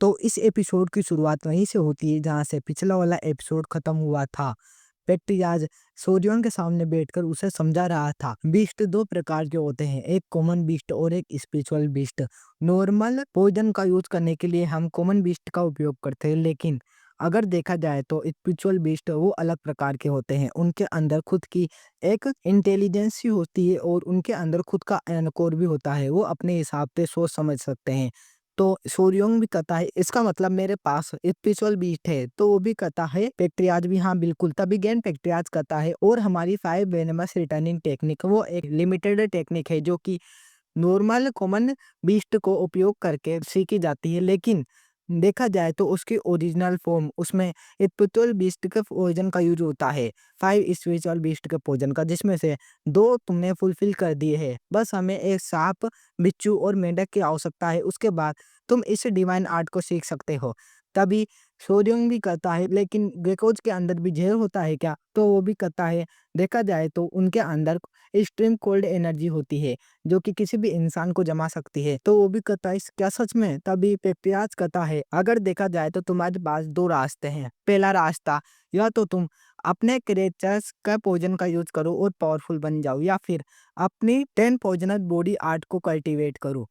तो इस एपिसोड की शुरुआत वहीं से होती है जहाँ से पिछला वाला एपिसोड खत्म हुआ था। पैट्रियाज सोरियन के सामने बैठकर उसे समझा रहा था। बीस्ट दो प्रकार के होते हैं, एक कॉमन बीस्ट और एक स्पिरिचुअल बीस्ट। नॉर्मल पॉइजन का यूज करने के लिए हम कॉमन बीस्ट का उपयोग करते हैं, लेकिन अगर देखा जाए तो स्पिरिचुअल बीस्ट वो अलग प्रकार के होते हैं। उनके अंदर खुद की एक इंटेलिजेंस ही होती है और उनके अंदर खुद का एनकोर भी होता है। वो अपने हिसाब से सोच समझ सकते हैं। तो सोर्योंग भी कहता है इसका मतलब मेरे पास स्पिरिचुअल बीस्ट है, तो वो भी कहता है पैक्ट्रियाज भी हाँ बिल्कुल। तभी गेन पैक्ट्रियाज कहता है और हमारी 5 वेनेमस रिटर्निंग टेक्निक वो एक लिमिटेड टेक्निक है जो कि नॉर्मल कॉमन बीस्ट को उपयोग करके सीखी जाती है, लेकिन देखा जाए तो उसकी ओरिजिनल फॉर्म उसमें स्पिरिचुअल बीस्ट के पोजन का यूज होता है, 5 स्पिरिचुअल बीस्ट के पोजन का, जिसमें से 2 तुमने फुलफिल कर दिए हैं। बस हमें एक सांप, बिच्छू और मेंढक की आवश्यकता है, उसके बाद तुम इस डिवाइन आर्ट को सीख सकते हो। तभी सोर्योंग भी कहता है लेकिन गेकोज के अंदर भी ज़हर होता है क्या? तो वो भी कहता है देखा जाए तो उनके अंदर एक्सट्रीम कोल्ड एनर्जी होती है जो कि किसी भी इंसान को जमा सकती है। तो वो भी कहता है क्या सच में? तभी पेप्रियाज कहता है अगर देखा जाए तो तुम्हारे पास 2 रास्ते हैं। पहला रास्ता, या तो तुम अपने क्रिएचर्स का पॉइजन का यूज करो और पावरफुल बन जाओ, या फिर अपनी 10 पॉइजनस बॉडी आर्ट को कल्टीवेट करो।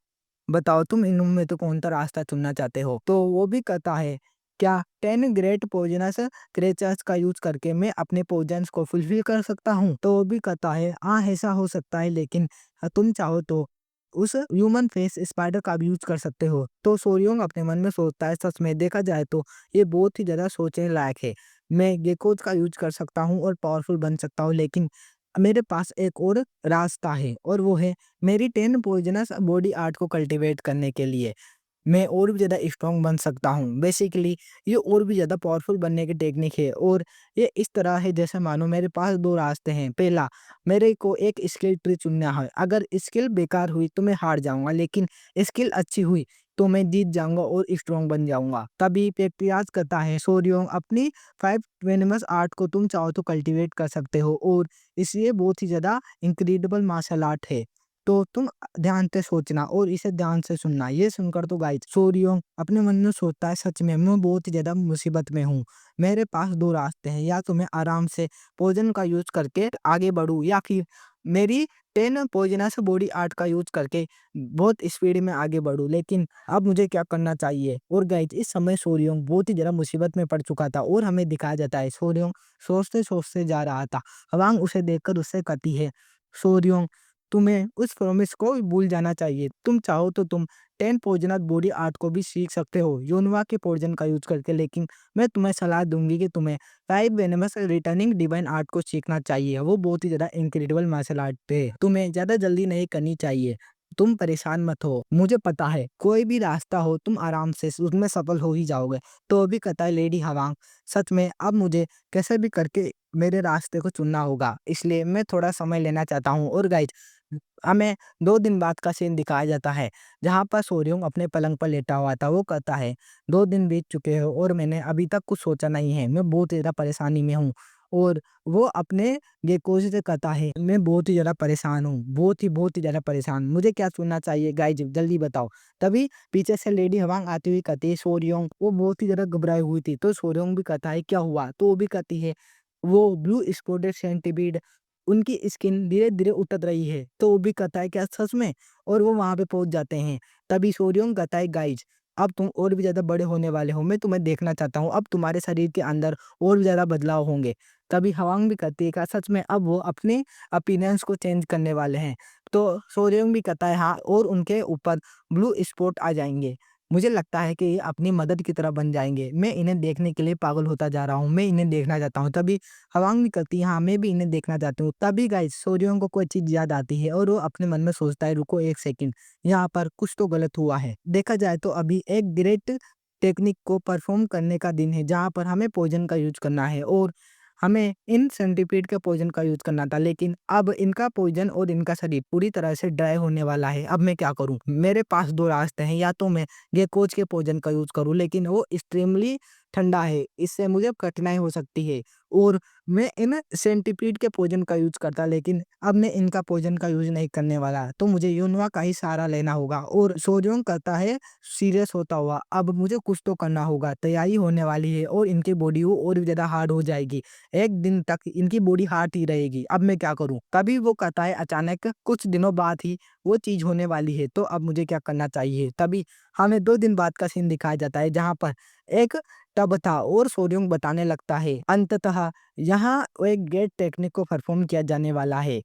बताओ तुम इन में तो कौन सा रास्ता चुनना चाहते हो? तो वो भी कहता है क्या 10 ग्रेट पॉइजनस क्रिएचर्स का यूज करके मैं अपने पॉइजन्स को फुलफिल कर सकता हूँ? तो वो भी कहता है हाँ ऐसा हो सकता है, लेकिन तुम चाहो तो उस ह्यूमन फेस स्पाइडर का भी यूज कर सकते हो। तो सोरियोंग अपने मन में सोचता है सच में देखा जाए तो ये बहुत ही ज्यादा सोचने लायक है। मैं गेकोज का यूज कर सकता हूँ और पावरफुल बन सकता हूँ, लेकिन मेरे पास एक और रास्ता है और वो है मेरी 10 पॉइजनस बॉडी आर्ट को कल्टीवेट करने के लिए मैं और भी ज़्यादा स्ट्रॉन्ग बन सकता हूँ। बेसिकली ये और भी ज़्यादा पावरफुल बनने की टेक्निक है और ये इस तरह है जैसे मानो मेरे पास 2 रास्ते हैं। पहला, मेरे को एक स्किल ट्री चुनना है। अगर स्किल बेकार हुई तो मैं हार जाऊँगा, लेकिन स्किल अच्छी हुई तो मैं जीत जाऊँगा और स्ट्रॉन्ग बन जाऊँगा। तभी पेप्रियाज़ कहता है सोर्योंग अपनी 5 वेनेमस आर्ट को तुम चाहो तो कल्टीवेट कर सकते हो और इसलिए बहुत ही ज़्यादा इनक्रेडिबल मार्शल आर्ट है। तो तुम ध्यान से सोचना और इसे ध्यान से सुनना। ये सुनकर तो गाइस सोर्योंग अपने मन में सोचता है सच में मैं बहुत ही ज़्यादा मुसीबत में हूँ। मेरे पास 2 रास्ते हैं, या तो मैं आराम से पॉइज़न का यूज़ करके आगे बढ़ूँ, या फिर मेरी 10 पॉइज़नस बॉडी आर्ट का यूज़ करके बहुत स्पीड में आगे बढ़ूँ। लेकिन अब मुझे क्या करना चाहिए? और गाइस इस समय सोर्योंग बहुत ही ज़्यादा मुसीबत में पड़ चुका था और हमें दिखाया जाता है सोर्योंग सोचते-सोचते जा रहा था। हवांग उसे देखकर उससे कहती है सोर्योंग तुम्हें उस प्रॉमिस को भूल जाना चाहिए। तुम चाहो तो तुम 10 पॉइज़नस बॉडी आर्ट को भी सीख सकते हो यूनवा के पॉइज़न का यूज़ करके, लेकिन मैं तुम्हें सलाह दूँगी कि तुम्हें 5 वेनेमस रिटर्निंग डिवाइन आर्ट को सीखना चाहिए। वो बहुत ही ज़्यादा इनक्रेडिबल मार्शल आर्ट है। तुम्हें ज़्यादा जल्दी नहीं करनी चाहिए। तुम परेशान मत हो। मुझे पता है कोई भी रास्ता हो तुम आराम से उसमें सफल हो ही जाओगे। तो वो भी कहता है लेडी हवांग सच में अब मुझे कैसे भी करके मेरे रास्ते को चुनना होगा, इसलिए मैं थोड़ा समय लेना चाहता हूँ। और गाइस हमें 2 दिन बाद का सीन दिखाया जाता है, जहाँ पर सोर्योंग अपने पलंग पर लेटा हुआ था। वो कहता है 2 दिन बीत चुके हैं और मैंने अभी तक कुछ सोचा नहीं है। मैं बहुत ज़्यादा परेशानी में हूँ। और वो अपने गेकोज़ से कहता है मैं बहुत ही ज़्यादा परेशान हूँ, बहुत ही ज़्यादा परेशान। मुझे क्या सुनना चाहिए गाइज़ जल्दी बताओ। तभी पीछे से लेडी हवांग आती हुई कहती है सोर्योंग वो बहुत ही ज़्यादा घबराई हुई थी। तो सोर्योंग भी कहता है क्या हुआ? तो वो भी कहती है वो ब्लू स्पॉटेड सेंटीपीड उनकी स्किन धीरे-धीरे उतर रही है। तो वो भी कहता है क्या सच में? और वो वहाँ पे पहुँच जाते हैं। तभी सोर्योंग कहता है गाइज़ अब तुम और भी ज़्यादा बड़े होने वाले हो। मैं तुम्हें देखना चाहता हूँ। अब तुम्हारे शरीर के अंदर और भी ज़्यादा बदलाव होंगे। तभी हवांग भी कहती है क्या सच में? अब वो अपने अपीयरेंस को चेंज करने वाले हैं। तो सोर्योंग भी कहता है हाँ, और उनके ऊपर ब्लू स्पॉट आ जाएँगे। मुझे लगता है कि ये अपनी मदद की तरह बन जाएँगे। मैं इन्हें देखने के लिए पागल होता जा रहा हूँ। मैं इन्हें देखना चाहता हूँ। तभी हवांग भी कहती है हाँ, मैं भी इन्हें देखना चाहती हूँ। तभी गाइस सोर्योंग को कोई चीज़ याद आती है और वो अपने मन में सोचता है रुको 1 सेकंड, यहाँ पर कुछ तो गलत हुआ है। देखा जाए तो अभी एक ग्रेट टेक्निक को परफॉर्म करने का दिन है, जहाँ पर हमें पॉइज़न का यूज़ करना है और हमें इन सेंटीपीड के पॉइज़न का यूज़ करना था, लेकिन अब इनका पॉइज़न और इनका शरीर पूरी तरह से ड्राई होने वाला है। अब मैं क्या करूँ? मेरे पास 2 रास्ते हैं, या तो मैं गेकोज़ के पॉइज़न का यूज़ करूँ, लेकिन वो एक्सट्रीमली ठंडा है, इससे मुझे कठिनाई हो सकती है और मैं इन सेंटीपीड के पोजन का यूज़ करता, लेकिन अब मैं इनका पोजन का यूज़ नहीं करने वाला। तो मुझे यूनवा का ही सहारा लेना होगा और सोजोंग कहता है सीरियस होता हुआ, अब मुझे कुछ तो करना होगा, तैयारी होने वाली है और इनकी बॉडी वो और भी ज़्यादा हार्ड हो जाएगी। 1 दिन तक इनकी बॉडी हार्ड ही रहेगी, अब मैं क्या करूँ? तभी वो कहता है अचानक कुछ दिनों बाद ही वो चीज़ होने वाली है, तो अब मुझे क्या करना चाहिए? तभी हमें 2 दिन बाद का सीन दिखाया जाता है, जहाँ पर एक टब था और सोर्योंग बताने लगता है, अंततः यहाँ वो एक गेट टेक्निक को परफ़ॉर्म किया जाने वाला है।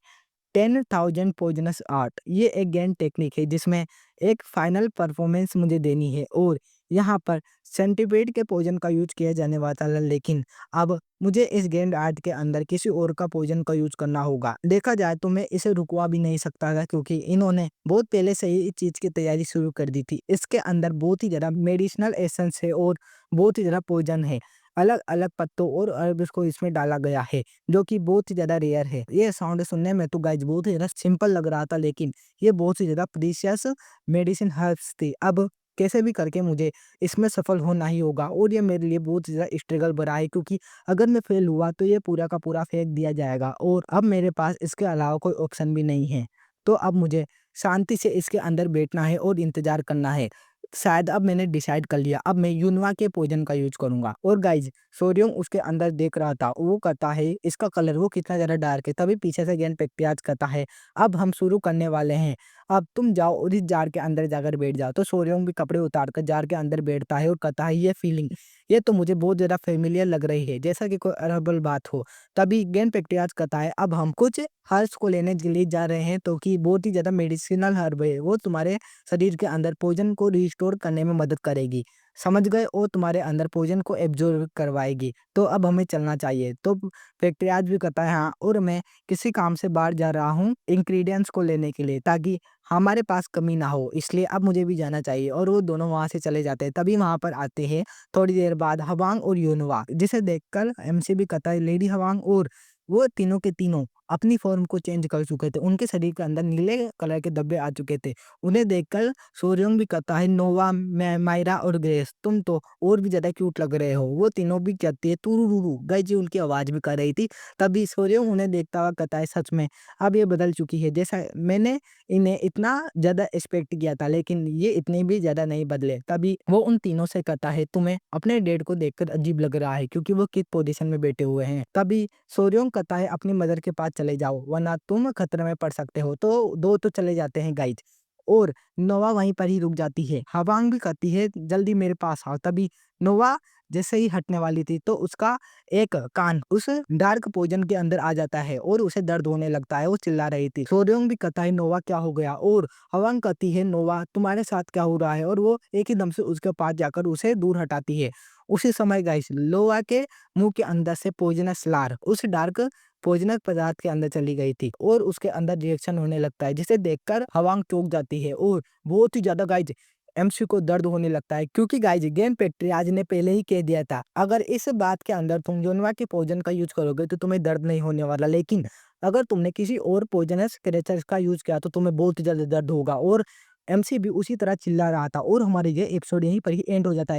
10,000 पॉइज़नस आर्ट, ये एक गेम टेक्निक है जिसमें एक फाइनल परफॉर्मेंस मुझे देनी है और यहाँ पर सेंटीपीड के पॉइज़न का यूज़ किया जाने वाला था, लेकिन अब मुझे इस गेम आर्ट के अंदर किसी और का पॉइज़न का यूज़ करना होगा। देखा जाए तो मैं इसे रुकवा भी नहीं सकता था, क्योंकि इन्होंने बहुत पहले से ही इस चीज़ की तैयारी शुरू कर दी थी। इसके अंदर बहुत ही ज़्यादा मेडिसिनल एसेंस है और बहुत ही ज़्यादा पॉइज़न है। अलग-अलग पत्तों और हर्ब्स को इसमें डाला गया है, जो कि बहुत ही ज़्यादा रेयर है। ये साउंड सुनने में तो गाइस बहुत ही ज़्यादा सिंपल लग रहा था, लेकिन ये बहुत ही ज़्यादा प्रीशियस मेडिसिन हर्ब्स थी। अब कैसे भी करके मुझे इसमें सफल होना ही होगा और ये मेरे लिए बहुत ही ज़्यादा स्ट्रगल भरा है, क्योंकि अगर मैं फेल हुआ तो ये पूरा का पूरा फेंक दिया जाएगा और अब मेरे पास इसके अलावा कोई ऑप्शन भी नहीं है। तो अब मुझे शांति से इसके अंदर बैठना है और इंतज़ार करना है। शायद अब मैंने डिसाइड कर लिया, अब मैं यूनवा के पॉइज़न का यूज़ करूँगा। और गाइज़ सोर्योंग उसके अंदर देख रहा था, वो कहता है इसका कलर वो कितना ज़्यादा डार्क है। तभी पीछे से गेनपेक्टियाज कहता है, अब हम शुरू करने वाले हैं, अब तुम जाओ और इस जार के अंदर जाकर बैठ जाओ। तो सोर्योंग भी कपड़े उतार कर जार के अंदर बैठता है और कहता है ये फीलिंग, ये तो मुझे बहुत ज़्यादा फ़ेमिलियर लग रही है, जैसा कि कोई अरबल बात हो। तभी गेनपेक्टियाज कहता है, अब हम कुछ हर्ब्स को लेने के लिए जा रहे हैं, तो कि बहुत ही ज़्यादा मेडिसिनल हर्ब है, वो तुम्हारे शरीर के अंदर पॉइज़न को रिस्टोर करने में मदद करेगी। समझ गए? और तुम्हारे अंदर पॉइज़न को एब्ज़ॉर्ब करवाएगी। तो अब हमें चलना चाहिए। तो पैक्रियाज भी कहता है हाँ, और मैं किसी काम से बाहर जा रहा हूँ इंग्रीडिएंट्स को लेने के लिए, ताकि हमारे पास कमी ना हो, इसलिए अब मुझे भी जाना चाहिए। और वो दोनों वहाँ से चले जाते हैं। तभी वहाँ पर आते हैं थोड़ी देर बाद हवांग और यूनवा, जिसे देखकर एमसी भी कहता है लेडी हवांग, और वो तीनों के तीनों अपनी फ़ॉर्म को चेंज कर चुके थे। उनके शरीर के अंदर नीले कलर के धब्बे आ चुके थे। उन्हें देखकर सोर्योंग भी कहता है नोवा, मायरा और ग्रेस, तुम तो और भी ज़्यादा क्यूट लग रहे हो। वो तीनों भी कहती है तुरुरुरु, गाइस जी उनकी आवाज़ भी कर रही थी। तभी सोर्योंग उन्हें देखता हुआ कहता है सच में अब ये बदल चुकी है, जैसा मैंने इन्हें इतना ज़्यादा एक्सपेक्ट किया था, लेकिन ये इतने भी ज़्यादा नहीं बदले। तभी वो उन तीनों से कहता है तुम्हें अपने डैड को देखकर अजीब लग रहा है, क्योंकि वो किस पोजीशन में बैठे हुए हैं। तभी सोर्योंग कहता है अपनी मदर के पास चले जाओ, वरना तुम खतरे में पड़ सकते हो। तो दो तो चले जाते हैं गाइज, और नोवा वहीं पर ही रुक जाती है। हवांग भी कहती है जल्दी मेरे पास आओ। तभी नोवा जैसे ही हटने वाली थी, तो उसका एक कान उस डार्क पोजन के अंदर आ जाता है और उसे दर्द होने लगता है। वो चिल्ला रही थी। सोर्योंग भी कहता है नोवा क्या हो गया, और हवांग कहती है नोवा तुम्हारे साथ क्या हो रहा है, और वो एक ही दम से उसके पास जाकर उसे दूर हटाती है। उसी समय गाइस लोवा के मुंह के अंदर से पॉइजनस लार उस डार्क पॉइजनस पदार्थ के अंदर चली गई थी और उसके अंदर रिएक्शन होने लगता है, जिसे देखकर हवांग चौंक जाती है और बहुत ही ज्यादा गाइज एमसी को दर्द होने लगता है, क्योंकि गाइज गेम पेट्रियाज ने पहले ही कह दिया था अगर इस बात के अंदर तुम योनवा के पॉइजन का यूज करोगे तो तुम्हें दर्द नहीं होने वाला, लेकिन अगर तुमने किसी और पॉइजनस क्रिएचर का यूज किया तो तुम्हें बहुत ही ज्यादा दर्द होगा। और एमसी भी उसी तरह चिल्ला रहा था और हमारे ये एपिसोड यहीं पर ही एंड हो जाता है।